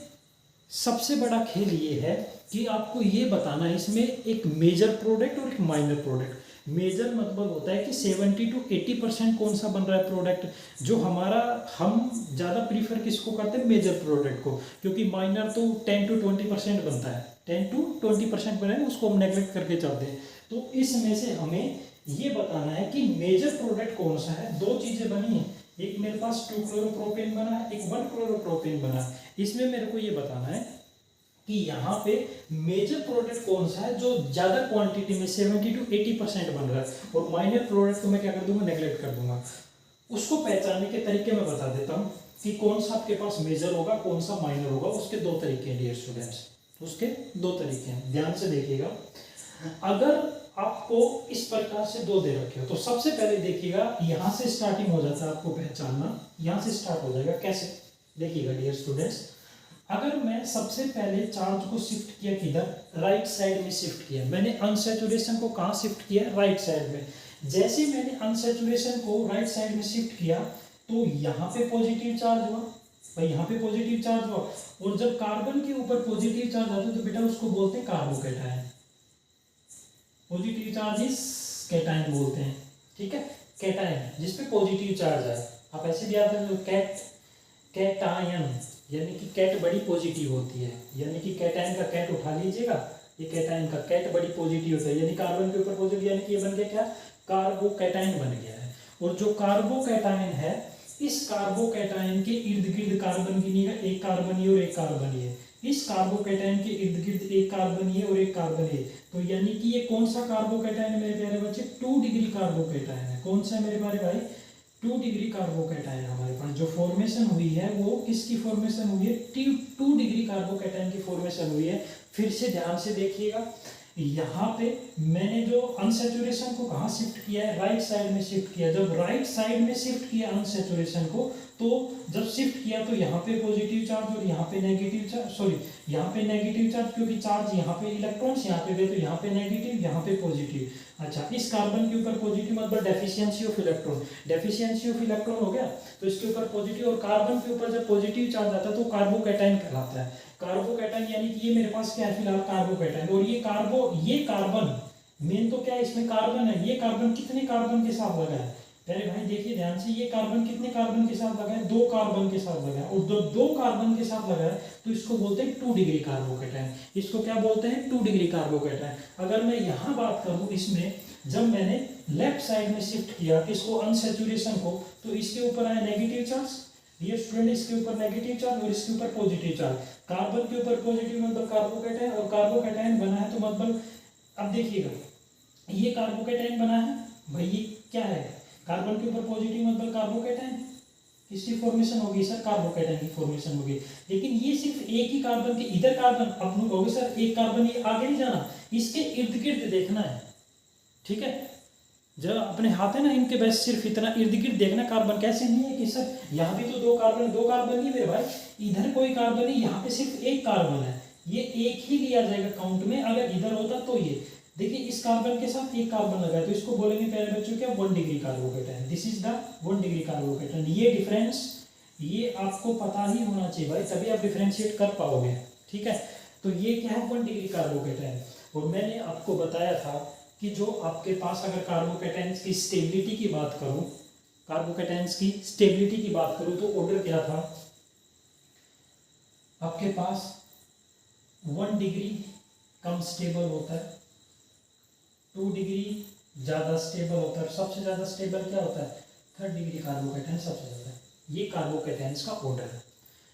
सबसे बड़ा खेल ये है कि आपको ये बताना है इसमें एक मेजर प्रोडक्ट और एक माइनर प्रोडक्ट। मेजर मतलब होता है कि 70 to 80% कौन सा बन रहा है प्रोडक्ट, जो हमारा, हम ज़्यादा प्रीफर किसको करते हैं, मेजर प्रोडक्ट को, क्योंकि माइनर तो 10 to 20% बनता है, 10 to 20% बने उसको हम नेगलेक्ट करके चलते हैं। तो इसमें से हमें ये बताना है कि मेजर प्रोडक्ट कौन सा है। 2 चीज़ें बनी हैं, एक मेरे पास 2-क्लोरोप्रोपेन बना है, एक 1-क्लोरोप्रोपेन बना है। इसमें मेरे को ये बताना है कि यहाँ पे मेजर प्रोडक्ट कौन सा है जो ज़्यादा क्वांटिटी में 70 to 80% बन रहा है, और माइनर प्रोडक्ट को मैं क्या कर दूंगा, नेगलेक्ट कर दूंगा। उसको पहचानने के तरीके मैं बता देता हूँ कि कौन सा आपके पास मेजर होगा, कौन सा माइनर होगा। उसके 2 तरीके हैं डियर स्टूडेंट्स, उसके 2 तरीके हैं, ध्यान से देखिएगा। अगर आपको इस प्रकार से 2 दे रखे हो तो सबसे पहले देखिएगा, यहाँ से स्टार्टिंग हो जाता है आपको पहचानना, यहाँ से स्टार्ट हो जाएगा। कैसे, देखिएगा डियर स्टूडेंट्स, अगर मैं सबसे पहले चार्ज को शिफ्ट किया किधर, राइट साइड में शिफ्ट किया, मैंने अनसैचुरेशन को कहाँ शिफ्ट किया, राइट साइड में। जैसे मैंने अनसैचुरेशन को राइट साइड में शिफ्ट किया तो यहाँ पे पॉजिटिव चार्ज हुआ, भाई यहाँ पे पॉजिटिव चार्ज हुआ, और जब कार्बन के ऊपर पॉजिटिव चार्ज आता है तो बेटा उसको बोलते हैं कार्बोकैटायन। पॉजिटिव चार्ज इस कैटायन बोलते हैं, ठीक है, कैटायन जिसपे पॉजिटिव चार्ज है। आप ऐसे भी याद रखो, कैटायन यानी कि कैट बड़ी पॉजिटिव होती है, यानी कि कैटायन का कैट उठा लीजिएगा, ये कैटायन का कैट बड़ी पॉजिटिव होता है, यानी कार्बन के ऊपर पॉजिटिव, यानी कि ये बन गया क्या, कार्बोकैटायन बन गया है। और जो कार्बोकैटायन है, इस कार्बोकैटायन के इर्द गिर्द कार्बन गिनिएगा, एक कार्बन ये और एक कार्बन ये, इस कार्बोकैटायन के इर्द गिर्द एक कार्बन ये और एक कार्बन ये, तो यानी कि ये कौन सा कार्बोकैटायन है मेरे प्यारे बच्चे, 2 डिग्री कार्बोकैटायन है। कौन सा है मेरे प्यारे भाई, 2 डिग्री कार्बोकैटायन हमारे पास जो फॉर्मेशन हुई है वो किसकी फॉर्मेशन हुई है, 2 डिग्री कार्बोकैटायन की फॉर्मेशन हुई है। फिर से ध्यान से देखिएगा, यहाँ पे मैंने जो अनसैचुरेशन को कहाँ शिफ्ट किया है, राइट साइड में शिफ्ट किया। जब राइट साइड में शिफ्ट किया अनसैचुरेशन को, तो जब शिफ्ट किया तो यहाँ पे पॉजिटिव चार्ज और यहाँ पे नेगेटिव चार्ज, सॉरी यहाँ पे नेगेटिव चार्ज, क्योंकि चार्ज यहाँ पे इलेक्ट्रॉन्स यहाँ पे गए तो यहाँ पे नेगेटिव यहाँ पे पॉजिटिव। अच्छा, इस कार्बन के ऊपर पॉजिटिव मतलब deficiency of electron, deficiency of electron हो गया, तो इसके ऊपर पॉजिटिव, और कार्बन के ऊपर जब पॉजिटिव चार्ज आता है तो कार्बोकैटायन कहलाता है। कार्बोकैटायन यानी कि ये मेरे पास क्या है फिलहाल, कार्बोकैटायन। और ये कार्बन मेन तो क्या है, इसमें कार्बन है, ये कार्बन कितने कार्बन के साथ लगा है, पहले भाई देखिए ध्यान से, ये कार्बन कितने कार्बन के साथ लगा है, 2 कार्बन के साथ लगा है, और जब 2 कार्बन के साथ लगा है तो इसको बोलते हैं 2 डिग्री कार्बोकैटायन। इसको क्या बोलते हैं, 2 डिग्री कार्बोकैटायन। अगर मैं यहाँ बात करूँ, इसमें जब मैंने लेफ्ट साइड में शिफ्ट किया किसको, अनसैचुरेशन को, तो इसके ऊपर आया नेगेटिव चार्ज, ये स्टूडेंट इसके ऊपर नेगेटिव चार्ज और इसके ऊपर पॉजिटिव चार्ज। कार्बन के ऊपर पॉजिटिव मतलब कार्बोकैटायन, और कार्बोकैटायन बना है तो मतलब, अब देखिएगा ये कार्बोकैटायन बना है भाई, ये क्या है, कार्बन के ऊपर पॉजिटिव मतलब कार्बोकैटायन, किसकी फॉर्मेशन होगी सर, कार्बोकैटायन की फॉर्मेशन होगी। लेकिन ये सिर्फ एक ही कार्बन के, इधर कार्बन, अपने कहोगे सर एक कार्बन ये आगे नहीं जाना, इसके इर्द गिर्द देखना है, ठीक है, जब अपने हाथ है ना इनके, बस सिर्फ इतना इर्द गिर्द देखना, कार्बन कैसे नहीं है कि सर यहाँ भी तो 2 कार्बन नहीं मेरे भाई, इधर कोई कार्बन नहीं, यहाँ पे सिर्फ एक कार्बन है, ये एक ही लिया जाएगा काउंट में। अगर इधर होता तो ये देखिए इस कार्बन के साथ एक कार्बन लगा है तो इसको बोलेंगे प्यारे बच्चों क्या 1 degree carbocation. This is the 1 degree carbocation. ये डिफरेंस ये आपको पता ही होना चाहिए भाई, तभी आप डिफरेंशिएट कर पाओगे। ठीक है, तो ये क्या है 1 डिग्री कार्बोकेटाइन। और मैंने आपको बताया था कि जो आपके पास अगर कार्बोकेटाइन्स की स्टेबिलिटी की बात करूं, कार्बोकेटाइन्स की स्टेबिलिटी की बात करूं तो ऑर्डर क्या था आपके पास 1 डिग्री कम स्टेबल होता है, 2 डिग्री ज़्यादा स्टेबल होता है, सबसे ज़्यादा स्टेबल क्या होता है 3rd डिग्री कार्बोकेटाइन सबसे ज़्यादा है। ये कार्बोकेटाइन्स का ऑर्डर है।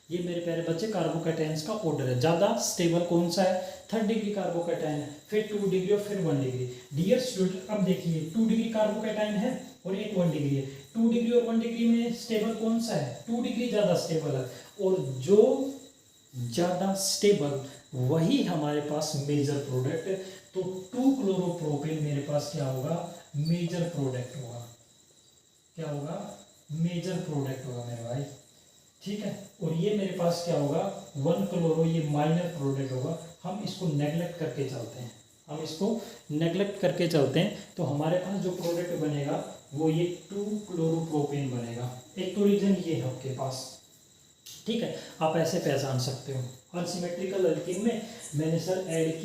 ये मेरे प्यारे बच्चे कार्बोकेटाइन्स का ऑर्डर है। ज़्यादा स्टेबल कौन सा है 3rd डिग्री कार्बोकेटाइन है, फिर 2 डिग्री और फिर 1 डिग्री। डियर स्टूडेंट अब देखिए 2 डिग्री कार्बोकेटाइन है और एक 1 डिग्री है। 2 डिग्री और 1 डिग्री में स्टेबल कौन सा है 2 डिग्री ज़्यादा स्टेबल है, और जो ज़्यादा स्टेबल वही हमारे पास मेजर प्रोडक्ट है। तो 2 क्लोरोप्रोपेन मेरे पास क्या होगा मेजर प्रोडक्ट होगा। क्या होगा मेजर प्रोडक्ट होगा मेरे भाई। ठीक है, और ये मेरे पास क्या होगा 1 क्लोरो ये माइनर प्रोडक्ट होगा। हम इसको नेग्लेक्ट करके चलते हैं, हम इसको नेग्लेक्ट करके चलते हैं तो हमारे पास जो प्रोडक्ट बनेगा वो ये 2 क्लोरोप्रोपेन बनेगा। एक तो रीजन ये है आपके पास। ठीक है, आप ऐसे पहचान सकते हो अनसिमेट्रिकल अल्कीन में मैंने सर ऐड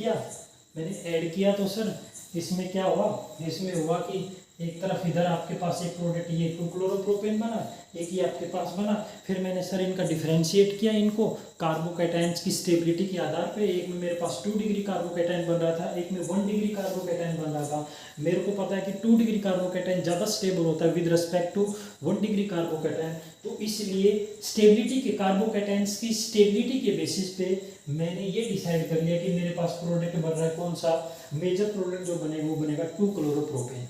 किया तो सर इसमें क्या हुआ, इसमें हुआ कि एक तरफ इधर आपके पास एक प्रोडक्ट ये 2 क्लोरोप्रोपेन बना, एक ये आपके पास बना। फिर मैंने सर इनका डिफरेंशिएट किया इनको कार्बोकेटाइन्स की स्टेबिलिटी के आधार पे। एक में मेरे पास 2 डिग्री कार्बोकेटाइन बन रहा था, एक में 1 डिग्री कार्बोकेटाइन बन रहा था। मेरे को पता है कि 2 डिग्री कार्बोकेटाइन ज़्यादा स्टेबल होता है with respect to 1 degree carbocation, तो इसलिए स्टेबिलिटी के कार्बोकेटाइन्स की स्टेबिलिटी के बेसिस पे मैंने ये डिसाइड कर लिया कि मेरे पास प्रोडक्ट बन रहा है कौन सा मेजर प्रोडक्ट जो बनेगा वो बनेगा 2 क्लोरोप्रोपेन।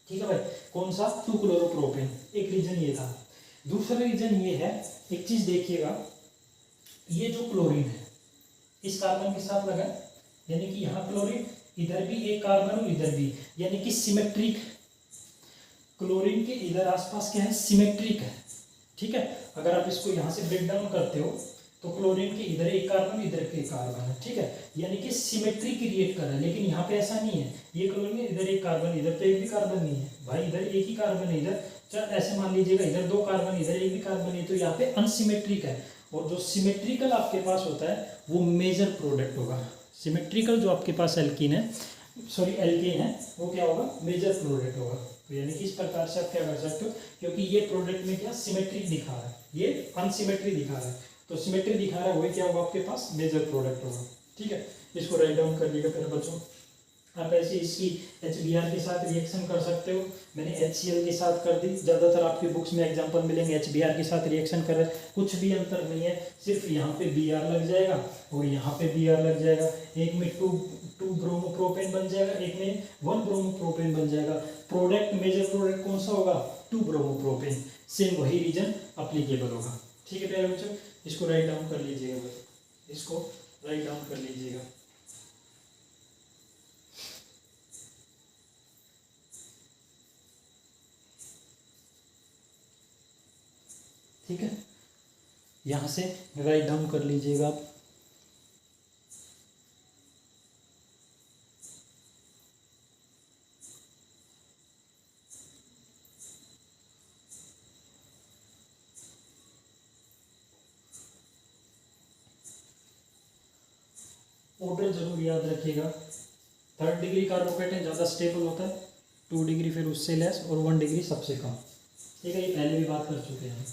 ठीक है भाई, कौन सा 2 क्लोरोप्रोपेन। एक रीजन ये था। दूसरा रीजन ये है, एक चीज देखिएगा, ये जो क्लोरीन है इस कार्बन के साथ लगा, यानी कि यहाँ क्लोरीन इधर भी एक कार्बन और इधर भी, यानी कि सिमेट्रिक। क्लोरीन के इधर आसपास क्या है सिमेट्रिक है। ठीक है, अगर आप इसको यहाँ से ब्रेक डाउन करते हो तो क्लोरीन के इधर एक कार्बन इधर के एक कार्बन है। ठीक है, यानी कि सिमेट्री क्रिएट कर रहा है, लेकिन यहाँ पे ऐसा नहीं है। ये क्लोरीन इधर एक कार्बन इधर तो एक भी कार्बन नहीं है भाई, इधर एक ही कार्बन है, इधर चल ऐसे मान लीजिएगा इधर 2 कार्बन इधर एक भी कार्बन नहीं, तो यहाँ पे अनसिमेट्रिक है। और जो सिमेट्रिकल आपके पास होता है वो मेजर प्रोडक्ट होगा। सिमेट्रिकल जो आपके पास एल्कीन है सॉरी एल्केन है वो क्या होगा मेजर प्रोडक्ट होगा। तो यानी कि इस प्रकार से आप क्या कर सकते हो, क्योंकि ये प्रोडक्ट में क्या सिमेट्रिक दिखा रहा है, ये अनसिमेट्री दिखा रहा है, तो सिमेट्री दिखा रहा है वही क्या होगा आपके पास मेजर प्रोडक्ट होगा। ठीक है, इसको राइट डाउन कर लीजिएगा मेरे बच्चों। आप ऐसे इसकी HBr के साथ रिएक्शन कर सकते हो, मैंने HCl के साथ कर दी। ज़्यादातर आपकी बुक्स में एग्जांपल मिलेंगे HBr के साथ रिएक्शन कर रहे, कुछ भी अंतर नहीं है, सिर्फ यहाँ पे Br लग जाएगा और यहाँ पे Br लग जाएगा। एक में 2 ब्रोमोप्रोपेन बन जाएगा, एक में 1 ब्रोमोप्रोपेन बन जाएगा। प्रोडक्ट मेजर प्रोडक्ट कौन सा होगा 2 ब्रोमोप्रोपेन, सेम वही रीजन अप्लीकेबल होगा। ठीक है प्यारे बच्चों, इसको राइट डाउन कर लीजिएगा, इसको राइट डाउन कर लीजिएगा। ठीक है, यहाँ से राइट डाउन कर लीजिएगा आप। ऑर्डर जरूर याद रखिएगा, 3rd डिग्री कार्बोकेटाइन ज़्यादा स्टेबल होता है, 2 डिग्री फिर उससे लेस और 1 डिग्री सबसे कम। ठीक है, ये पहले भी बात कर चुके हैं।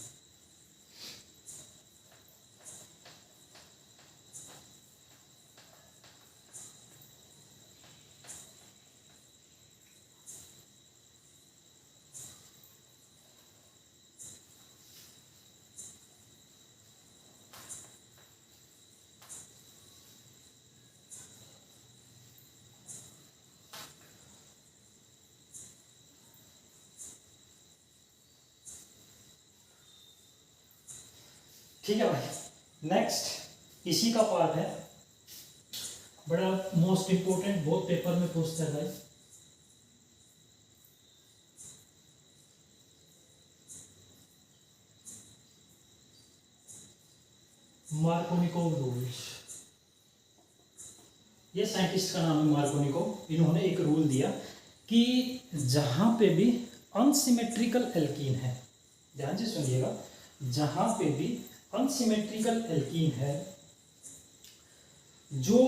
ठीक है भाई, नेक्स्ट इसी का पार्ट है, बड़ा मोस्ट इंपोर्टेंट, बहुत पेपर में पूछता है भाई। Markovnikov rules. ये साइंटिस्ट का नाम है मार्कोनिकोव। इन्होंने एक रूल दिया कि जहाँ पे भी अनसिमेट्रिकल एल्कीन है, ध्यान से सुनिएगा, जहाँ पे भी अनसिमेट्रिकल एल्कीन है, जो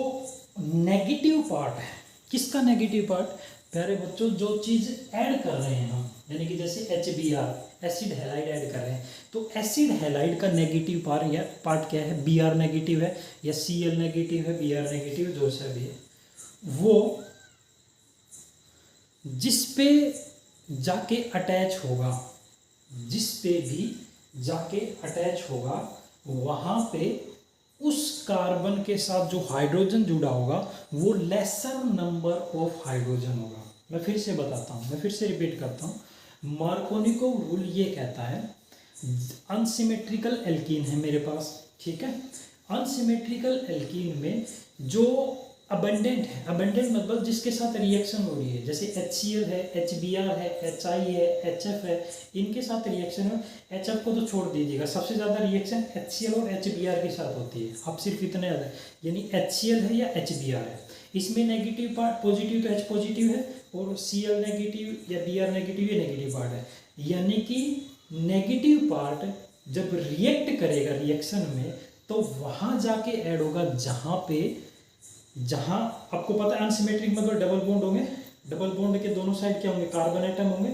नेगेटिव पार्ट है, किसका नेगेटिव पार्ट, प्यारे बच्चों, जो चीज़ ऐड कर रहे हैं हम, यानी कि जैसे HBr एसिड हैलाइड ऐड कर रहे हैं, तो एसिड हैलाइड का नेगेटिव पार्ट क्या है, Br नेगेटिव है या Cl नेगेटिव है, Br नेगेटिव, जो सा भी है, वो जिस पे जाके अटैच होगा, जिस पे भी जाके अटैच होगा, वहाँ पे उस कार्बन के साथ जो हाइड्रोजन जुड़ा होगा वो लेसर नंबर ऑफ हाइड्रोजन होगा। मैं फिर से बताता हूँ, मैं फिर से रिपीट करता हूँ। मार्कोनिकोव रूल ये कहता है, अनसिमेट्रिकल एल्कीन है मेरे पास, ठीक है, अनसिमेट्रिकल एल्कीन में जो अबंडेंट है, अबंडेंट मतलब जिसके साथ रिएक्शन हो रही है, जैसे HCl है, HBr है, HI है, HF है, इनके साथ रिएक्शन है। HF को तो छोड़ दीजिएगा, सबसे ज़्यादा रिएक्शन HCl और HBr के साथ होती है, अब सिर्फ इतना याद है, यानी HCl है या HBr है, इसमें नेगेटिव पार्ट, पॉजिटिव तो H पॉजिटिव है और Cl नेगेटिव या Br नेगेटिव, ये नेगेटिव पार्ट है। यानी कि नेगेटिव पार्ट जब रिएक्ट करेगा रिएक्शन में, तो वहाँ जाके ऐड होगा जहाँ आपको पता है अनसिमेट्रिक मतलब डबल बॉन्ड होंगे, डबल बॉन्ड के दोनों साइड क्या होंगे, कार्बन एटम होंगे,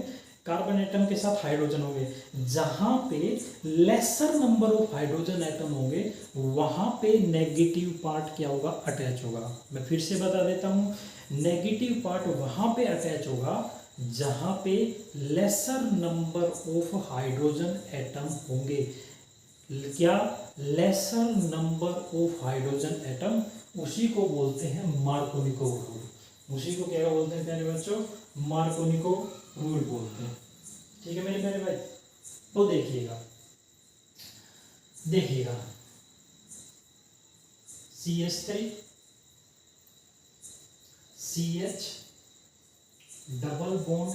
कार्बन एटम के साथ हाइड्रोजन होंगे, जहाँ पे laser number of hydrogen atom होंगे वहाँ पे नेगेटिव पार्ट क्या होगा, अटैच होगा। मैं फिर से बता देता हूँ, नेगेटिव पार्ट वहाँ पे अटैच होगा जहाँ पे laser number of hydrogen atom होंगे। क्या, laser number of hydrogen atom, उसी को बोलते हैं मार्कोनिकोव रूल। उसी को क्या बोलते हैं प्यारे बच्चों, मार्कोनिकोव रूल बोलते हैं। ठीक है मेरे प्यारे भाई, तो देखिएगा CH3 CH double bond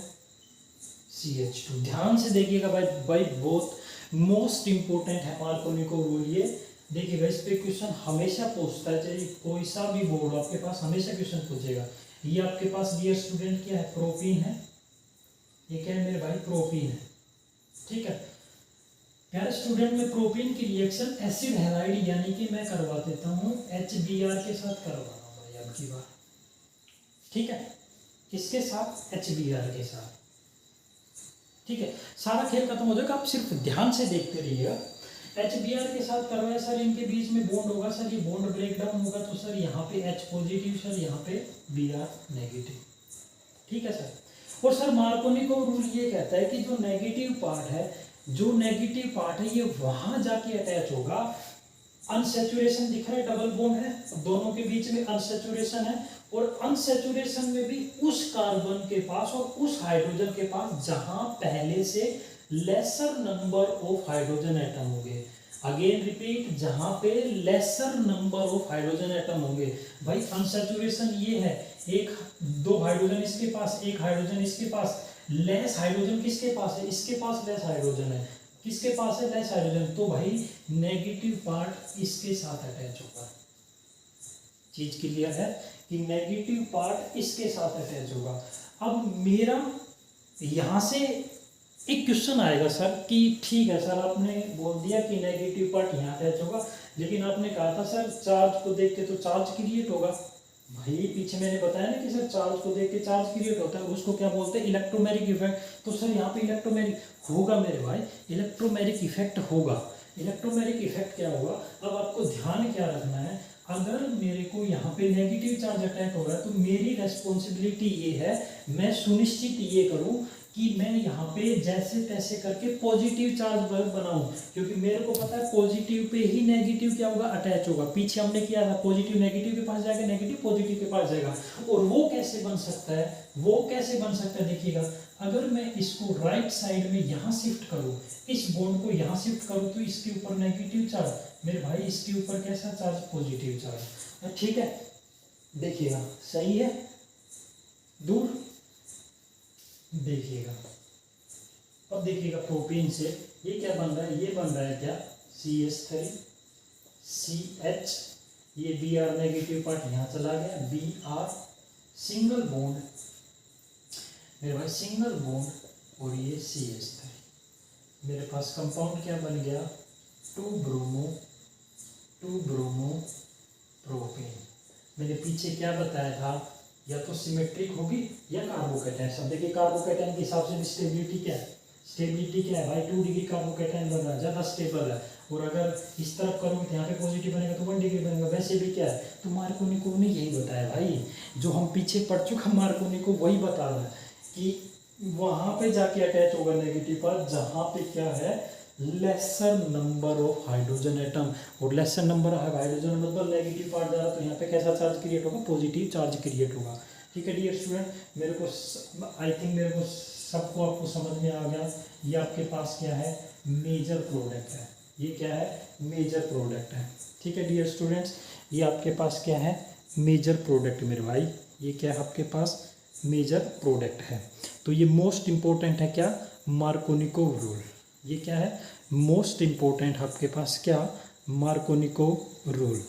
CH2, ध्यान से देखिएगा भाई बहुत मोस्ट इंपोर्टेंट है मार्कोनिकोव रूल। ये देखिएगा, इस पे क्वेश्चन हमेशा पूछता है, चाहे कोई सा भी बोर्ड हो आपके पास हमेशा क्वेश्चन पूछेगा। ये आपके पास डियर स्टूडेंट क्या है, प्रोपीन है, ये क्या है मेरे भाई, प्रोपीन है, ठीक है प्यारे स्टूडेंट। में प्रोपीन की रिएक्शन एसिड हैलाइड यानी कि मैं करवा देता हूँ HBr के साथ करवा रहा हूँ भाई अब की बार, ठीक है, किसके साथ, HBr के साथ, ठीक है। सारा खेल खत्म हो जाएगा, आप सिर्फ ध्यान से देखते रहिएगा। HBr के साथ करवाया सर, इनके बीच में बॉन्ड होगा सर, ये बॉन्ड ब्रेक डाउन होगा, तो सर यहाँ पे H पॉजिटिव सर, यहाँ पे Br नेगेटिव, ठीक है सर। और सर मार्कोनिकोव रूल ये कहता है कि जो नेगेटिव पार्ट है, जो नेगेटिव पार्ट है ये वहां जाके अटैच होगा, अनसेचुरेशन दिख रहा है, डबल बॉन्ड है, दोनों के बीच में अनसेचुरेशन है, और अनसेचुरेशन में भी उस कार्बन के पास और उस हाइड्रोजन के पास जहां पहले से laser number of hydrogen atom होंगे। अगेन रिपीट, जहां पे laser number of hydrogen atom होंगे। भाई अनसेचुरेशन ये है, एक दो हाइड्रोजन इसके पास, एक हाइड्रोजन इसके पास, लेस हाइड्रोजन किसके पास है, इसके पास लेस हाइड्रोजन है, किसके पास है, लेस हाइड्रोजन, तो भाई नेगेटिव पार्ट इसके साथ अटैच होगा। चीज क्लियर है कि नेगेटिव पार्ट इसके साथ अटैच होगा। अब मेरा यहां से एक क्वेश्चन आएगा सर कि ठीक है सर, आपने बोल दिया कि नेगेटिव पार्ट यहाँ अटैच होगा, लेकिन आपने कहा था सर चार्ज को देख के तो चार्ज क्रिएट होगा। भाई पीछे मैंने बताया ना कि सर चार्ज को देख के चार्ज क्रिएट होता है, उसको क्या बोलते हैं, इलेक्ट्रोमैग्नेटिक इफेक्ट। तो सर यहाँ पे इलेक्ट्रोमैग्नेटिक होगा मेरे भाई, इलेक्ट्रोमैग्नेटिक इफेक्ट होगा। इलेक्ट्रोमैग्नेटिक इफेक्ट क्या होगा, अब आपको ध्यान क्या रखना है, अगर मेरे को यहाँ पे नेगेटिव चार्ज अटैक हो रहा है तो मेरी रेस्पॉन्सिबिलिटी ये है, मैं सुनिश्चित ये करूँ कि मैं यहाँ पे जैसे तैसे करके पॉजिटिव चार्ज बनाऊं, क्योंकि मेरे को पता है पॉजिटिव पे ही नेगेटिव क्या होगा, अटैच होगा। पीछे हमने किया था, पॉजिटिव नेगेटिव के पास जाएगा, नेगेटिव पॉजिटिव के पास जाएगा। और वो कैसे बन सकता है, वो कैसे बन सकता है, देखिएगा, अगर मैं इसको राइट साइड में यहाँ शिफ्ट करूँ, इस बॉन्ड को यहाँ शिफ्ट करूँ, तो इसके ऊपर नेगेटिव चार्ज, मेरे भाई इसके ऊपर कैसा चार्ज, पॉजिटिव चार्ज, ठीक है। देखिएगा सही है, दूर देखिएगा। अब देखिएगा प्रोपीन से ये क्या बन रहा है, ये बन रहा है क्या, CH3 CH ये बी आर नेगेटिव पार्ट यहाँ चला गया, बी आर सिंगल बॉन्ड मेरे भाई, सिंगल बॉन्ड, और ये CH3। मेरे पास कंपाउंड क्या बन गया, 2 ब्रोमो प्रोपेन। मैंने पीछे क्या बताया था, या तो सिमेट्रिक होगी या कार्बोकैटायन। सब देखिए कार्बोकैटायन के हिसाब से भी स्टेबिलिटी क्या है, स्टेबिलिटी क्या है भाई, 2 डिग्री कार्बोकैटायन बन रहा है, ज़्यादा स्टेबल है। और अगर इस तरफ करोगे तो यहाँ पे पॉजिटिव बनेगा तो 1 डिग्री बनेगा। वैसे भी क्या है, तो मार्कोनिकोव ने यही बताया भाई, जो हम पीछे पढ़ चुका मार्कोनिकोव वही बता रहा है कि वहाँ पे जाके अटैच होगा नेगेटिव पर जहाँ पे क्या है, laser number of hydrogen atom. और लेसर नंबर ऑफ हाइड्रोजन मतलब नेगेटिव पार्ट जा रहा, तो यहाँ पे कैसा चार्ज क्रिएट होगा, पॉजिटिव चार्ज क्रिएट होगा। ठीक है डियर स्टूडेंट, मेरे को आई थिंक मेरे को सबको आपको समझ में आ गया। ये आपके पास क्या है, मेजर प्रोडक्ट है। ये क्या है, मेजर प्रोडक्ट है। ठीक है डियर स्टूडेंट्स, ये आपके पास क्या है, मेजर प्रोडक्ट मेरे भाई, ये क्या है आपके पास, मेजर प्रोडक्ट है। तो ये मोस्ट इम्पोर्टेंट है क्या, मार्कोनिकोव रूल। ये क्या है, मोस्ट इम्पोर्टेंट आपके पास क्या, मार्कोनिकोव रूल।